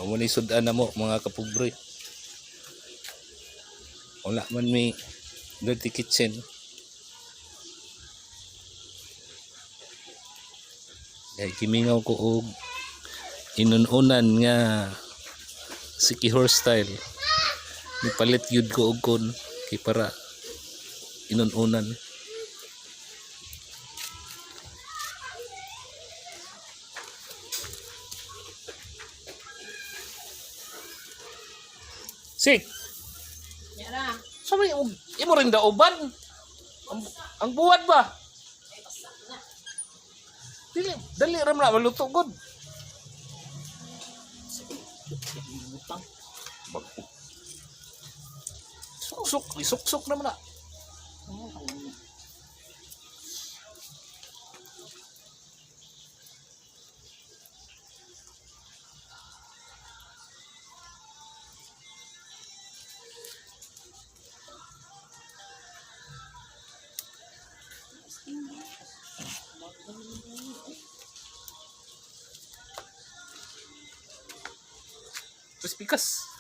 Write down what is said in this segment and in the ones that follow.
Muna sudan na mo mga kapubroy. Wala man may dirty kitchen. Kaya kimingaw ko og inununan nga Siki horse style. Nipalit yun ko og kon kay para inununan. Sik. Yara. Sabi imo rin dauban. Ang buwan ba? Dali ram na maluto gud. Suksok naman na.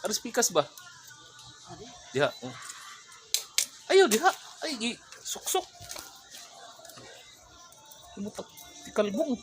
Harus pikas ba? Diha. Oh. Ayo diha. Ay, suksok. Imutak ti kalbong.